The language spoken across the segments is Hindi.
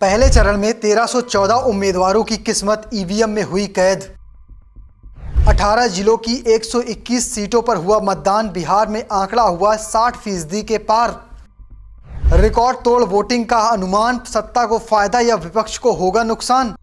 पहले चरण में 1314 उम्मीदवारों की किस्मत ईवीएम में हुई कैद। 18 जिलों की 121 सीटों पर हुआ मतदान। बिहार में आंकड़ा हुआ 60% के पार। रिकॉर्ड तोड़ वोटिंग का अनुमान, सत्ता को फायदा या विपक्ष को होगा नुकसान।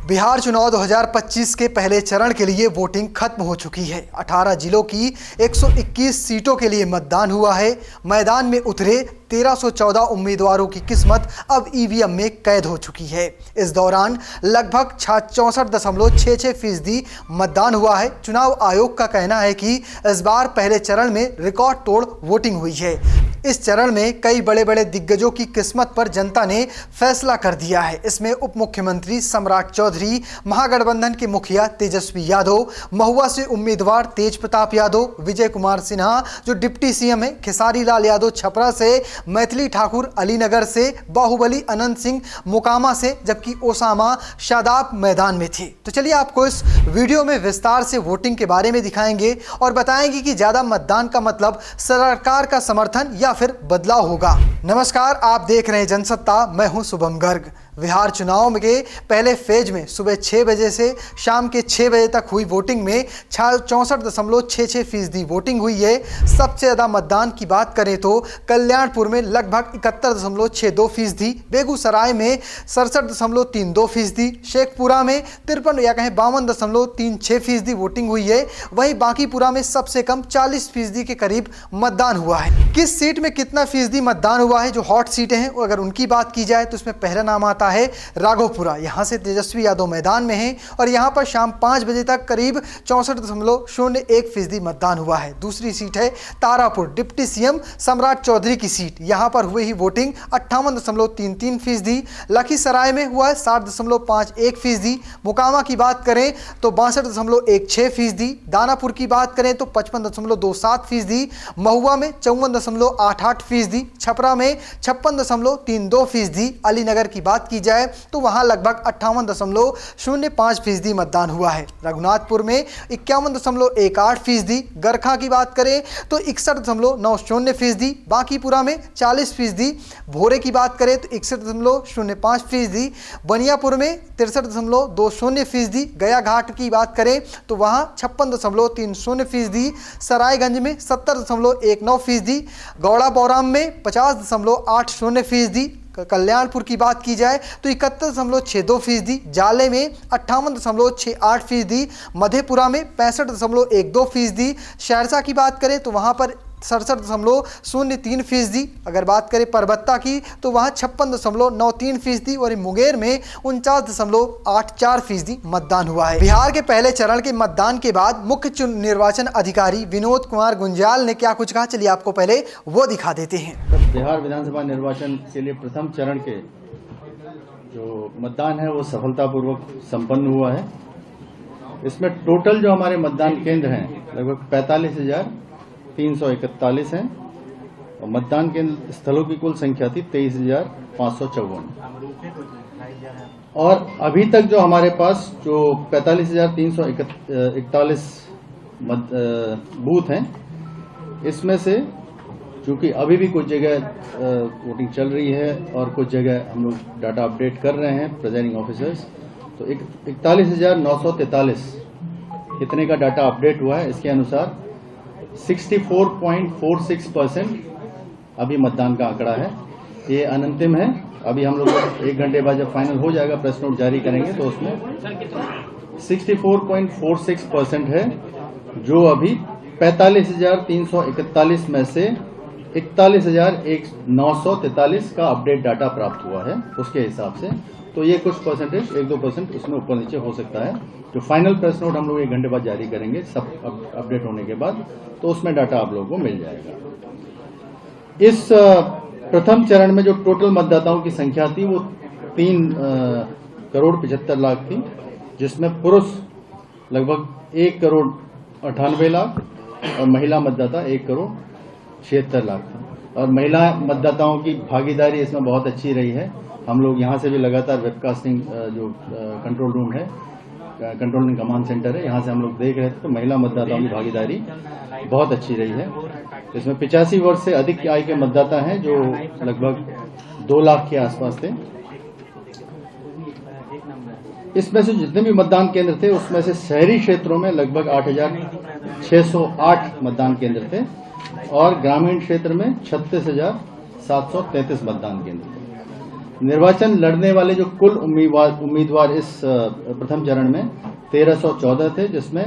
बिहार चुनाव 2025 के पहले चरण के लिए वोटिंग खत्म हो चुकी है। 18 जिलों की 121 सीटों के लिए मतदान हुआ है। मैदान में उतरे 1314 उम्मीदवारों की किस्मत अब ईवीएम में कैद हो चुकी है। इस दौरान लगभग 64.66% मतदान हुआ है। चुनाव आयोग का कहना है कि इस बार पहले चरण में रिकॉर्ड तोड़ वोटिंग हुई है। इस चरण में कई बड़े बड़े दिग्गजों की किस्मत पर जनता ने फैसला कर दिया है। इसमें उप मुख्यमंत्री सम्राट चौधरी, महागठबंधन के मुखिया तेजस्वी यादव, महुआ से उम्मीदवार तेज प्रताप यादव, विजय कुमार सिन्हा जो डिप्टी सीएम है, खेसारी लाल यादव छपरा से, मैथिली ठाकुर अलीनगर से, बाहुबली अनंत सिंह मोकामा से, जबकि ओसामा शादाब मैदान में थे। तो चलिए आपको इस वीडियो में विस्तार से वोटिंग के बारे में दिखाएंगे और बताएंगे कि ज्यादा मतदान का मतलब सरकार का समर्थन या फिर बदलाव होगा। नमस्कार, आप देख रहे हैं जनसत्ता, मैं हूं शुभम गर्ग। बिहार चुनाव के पहले फेज में सुबह 6 बजे से शाम के 6 बजे तक हुई वोटिंग में 64.66% वोटिंग हुई है। सबसे ज़्यादा मतदान की बात करें तो कल्याणपुर में लगभग 71.62%, बेगूसराय में 67.32%, शेखपुरा में 53 या कहें 52.36% वोटिंग हुई है। वहीं बांकीपुरा में सबसे कम 40% के करीब मतदान हुआ है। किस सीट में कितना फीसदी मतदान हुआ है, जो हॉट सीटें हैं, अगर उनकी बात की जाए तो उसमें पहला नाम आता है राघोपुरा। यहां से तेजस्वी यादव मैदान में हैं और यहां पर शाम 5 बजे तक करीब 64.01% मतदान हुआ है। दूसरी सीट है तारापुर, डिप्टी सीएम सम्राट चौधरी की सीट। यहां पर हुई ही वोटिंग 58.33%। लखीसराय में हुआ है 60.51%। मोकामा की बात करें तो 62.16%। दानापुर की बात करें तो 55.27%। महुआ में 54.88%। छपरा में 56.32%। अलीनगर की बात की जाए तो वहां लगभग 58.05% मतदान हुआ है। रघुनाथपुर में 51.18%। गरखा की बात करें तो 61.90%। बांकीपुरा में 40%। भोरे की बात करें तो 61.05%। बनियापुर में 63.20%। गया घाट की बात करें तो वहां 56.30%। सरायगंज में 70.19%। गौड़ा बौराम में 50.80%। कल्याणपुर की बात की जाए तो 71.62%। जाले में 58.68%। मधेपुरा में 65.12%। सहरसा की बात करें तो वहां पर 67.03%। अगर बात करें परबत्ता की तो वहाँ 56.93% और मुंगेर में 49.84% मतदान हुआ है। बिहार के पहले चरण के मतदान के बाद मुख्य निर्वाचन अधिकारी विनोद कुमार गुंजाल ने क्या कुछ कहा, चलिए आपको पहले वो दिखा देते हैं। बिहार विधानसभा निर्वाचन के लिए प्रथम चरण के जो मतदान है वो सफलतापूर्वक संपन्न हुआ है। इसमें टोटल जो हमारे मतदान केंद्र हैं लगभग 45,341 हैं और मतदान केंद्र स्थलों की कुल संख्या थी 23,554। और अभी तक जो हमारे पास जो 45,341 बूथ हैं, इसमें से चूंकि अभी भी कुछ जगह वोटिंग चल रही है और कुछ जगह हम लोग डाटा अपडेट कर रहे हैं प्रेजाइडिंग ऑफिसर्स, तो 41,943 इतने का डाटा अपडेट हुआ है। इसके अनुसार 64.46% अभी मतदान का आंकड़ा है। ये अनंतिम है। अभी हम लोग 1 घंटे बाद जब फाइनल हो जाएगा, प्रेस नोट जारी करेंगे तो उसमें 64.46% है, जो अभी 45,341 में से 41,943 का अपडेट डाटा प्राप्त हुआ है उसके हिसाब से। तो ये कुछ परसेंटेज 1-2% उसमें ऊपर नीचे हो सकता है। जो फाइनल प्रेस नोट हम लोग 1 घंटे बाद जारी करेंगे सब अपडेट होने के बाद, तो उसमें डाटा आप लोगों को मिल जाएगा। इस प्रथम चरण में जो टोटल मतदाताओं की संख्या थी वो 3,75,00,000 थी, जिसमें पुरुष लगभग 1,98,00,000 और महिला मतदाता 1,76,00,000 थी। और महिला मतदाताओं की भागीदारी इसमें बहुत अच्छी रही है। हम लोग यहाँ से भी लगातार वेबकास्टिंग जो कंट्रोल रूम है, कंट्रोल एंड कमांड सेंटर है, यहाँ से हम लोग देख रहे थे तो महिला मतदाताओं की भागीदारी बहुत अच्छी रही है। इसमें 85 वर्ष से अधिक आयु के मतदाता हैं, जो लगभग 2 लाख के आसपास थे। इसमें से जितने भी मतदान केंद्र थे उसमें से शहरी क्षेत्रों में लगभग 8,608 मतदान केंद्र थे और ग्रामीण क्षेत्र में 36,733 मतदान केंद्र थे। निर्वाचन लड़ने वाले जो कुल उम्मीदवार इस प्रथम चरण में 1314 थे, जिसमें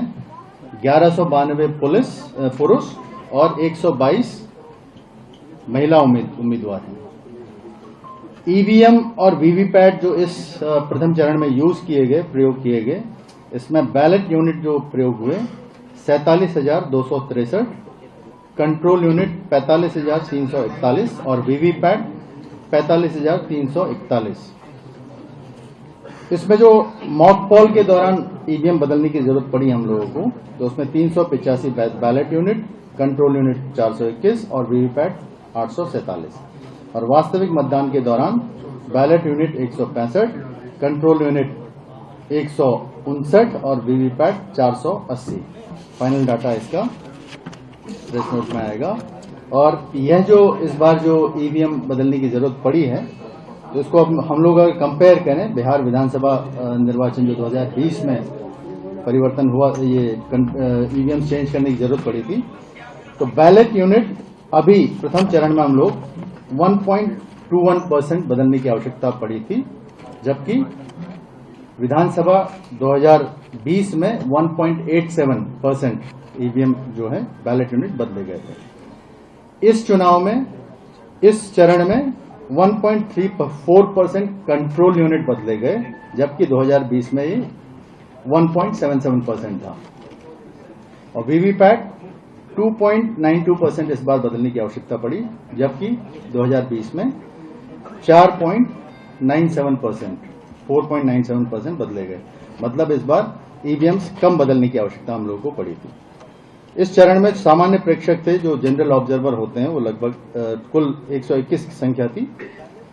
1192 पुरुष और 122 महिला उम्मीदवार हैं। ईवीएम और वीवीपैट जो इस प्रथम चरण में प्रयोग किए गए, इसमें बैलेट यूनिट जो प्रयोग हुए 47,263, कंट्रोल यूनिट 45,341 और वीवीपैट 45,341। इसमें जो मॉक पोल के दौरान ईवीएम बदलने की जरूरत पड़ी हम लोगों को, तो उसमें 385 बैलेट यूनिट, कंट्रोल यूनिट 421 और वीवीपैट 847। और वास्तविक मतदान के दौरान बैलेट यूनिट 165, कंट्रोल यूनिट 159 और वीवीपैट 480। फाइनल डाटा इसका प्रेस नोट में आएगा। और यह जो इस बार जो ईवीएम बदलने की जरूरत पड़ी है, तो इसको हम लोग अगर कंपेयर करें बिहार विधानसभा निर्वाचन जो 2020 में परिवर्तन हुआ, ये ईवीएम चेंज करने की जरूरत पड़ी थी, तो बैलेट यूनिट अभी प्रथम चरण में हम लोग 1.21% बदलने की आवश्यकता पड़ी थी, जबकि विधानसभा 2020 में 1.87% ईवीएम जो है बैलेट यूनिट बदले गए थे। इस चुनाव में इस चरण में 1.34% कंट्रोल यूनिट बदले गए, जबकि 2020 में ये 1.77% था। और वीवीपैट 2.92% इस बार बदलने की आवश्यकता पड़ी, जबकि 2020 में 4.97% बदले गए। मतलब इस बार ईवीएम्स कम बदलने की आवश्यकता हम लोगों को पड़ी थी। इस चरण में सामान्य प्रेक्षक थे, जो जनरल ऑब्जर्वर होते हैं, वो लगभग कुल 121 की संख्या थी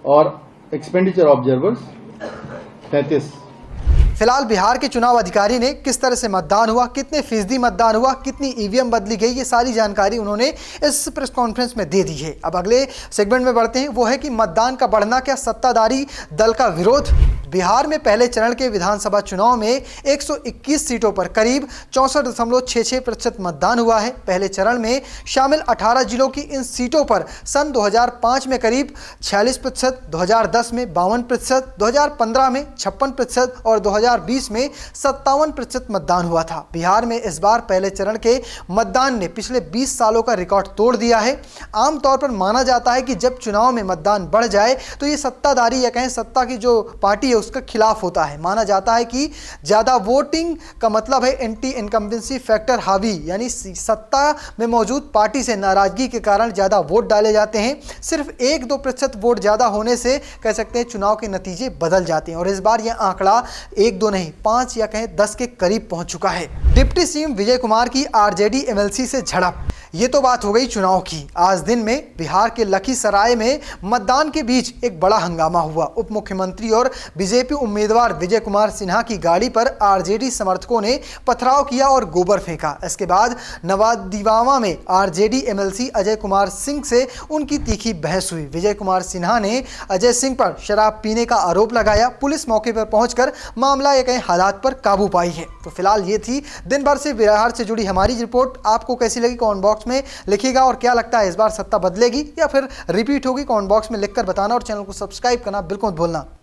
और एक्सपेंडिचर ऑब्जर्वर्स 33। फिलहाल बिहार के चुनाव अधिकारी ने किस तरह से मतदान हुआ, कितने फीसदी मतदान हुआ, कितनी ईवीएम बदली गई, ये सारी जानकारी उन्होंने इस प्रेस कॉन्फ्रेंस में दे दी है। अब अगले सेगमेंट में बढ़ते हैं, वो है कि मतदान का बढ़ना क्या सत्ताधारी दल का विरोध। बिहार में पहले चरण के विधानसभा चुनाव में 121 सीटों पर करीब 64.66% मतदान हुआ है। पहले चरण में शामिल 18 जिलों की इन सीटों पर सन 2005 में करीब 46%, 2010 में 52%, 2015 में 56% और 2020 में 57% मतदान हुआ था। बिहार में इस बार पहले चरण के मतदान ने पिछले 20 सालों का रिकॉर्ड तोड़ दिया है। आमतौर पर माना जाता है कि जब चुनाव में मतदान बढ़ जाए तो ये सत्ताधारी या कहें सत्ता की जो पार्टी है उसका खिलाफ होता है। माना जाता है कि ज़्यादा वोटिंग का मतलब है एंटी इनकम्बेंसी फैक्टर हावी, यानी सत्ता में मौजूद पार्टी से नाराजगी के कारण ज़्यादा वोट डाले जाते हैं। सिर्फ 1-2% वोट ज़्यादा होने से कह सकते हैं चुनाव के नतीजे बदल जाते हैं। और इस बार यह आंकड़ा 1-2 नहीं 5 या कहें 10 के करीब पहुंच चुका है। डिप्टी सीएम विजय कुमार की आरजेडी एमएलसी से झड़प। ये तो बात हो गई चुनाव की। आज दिन में बिहार के लखीसराय में मतदान के बीच एक बड़ा हंगामा हुआ। उप मुख्यमंत्री और बीजेपी उम्मीदवार विजय कुमार सिन्हा की गाड़ी पर आरजेडी समर्थकों ने पथराव किया और गोबर फेंका। इसके बाद नवादिवावा में आरजेडी एमएलसी अजय कुमार सिंह से उनकी तीखी बहस हुई। विजय कुमार सिन्हा ने अजय सिंह पर शराब पीने का आरोप लगाया। पुलिस मौके पर पहुंचकर मामला एक हालात पर काबू पाई है। तो फिलहाल ये थी दिन भर से बिहार से जुड़ी हमारी रिपोर्ट। आपको कैसी लगी कमेंट बॉक्स में लिखिएगा, और क्या लगता है इस बार सत्ता बदलेगी या फिर रिपीट होगी, कमेंट बॉक्स में लिखकर बताना और चैनल को सब्सक्राइब करना बिल्कुल मत भूलना।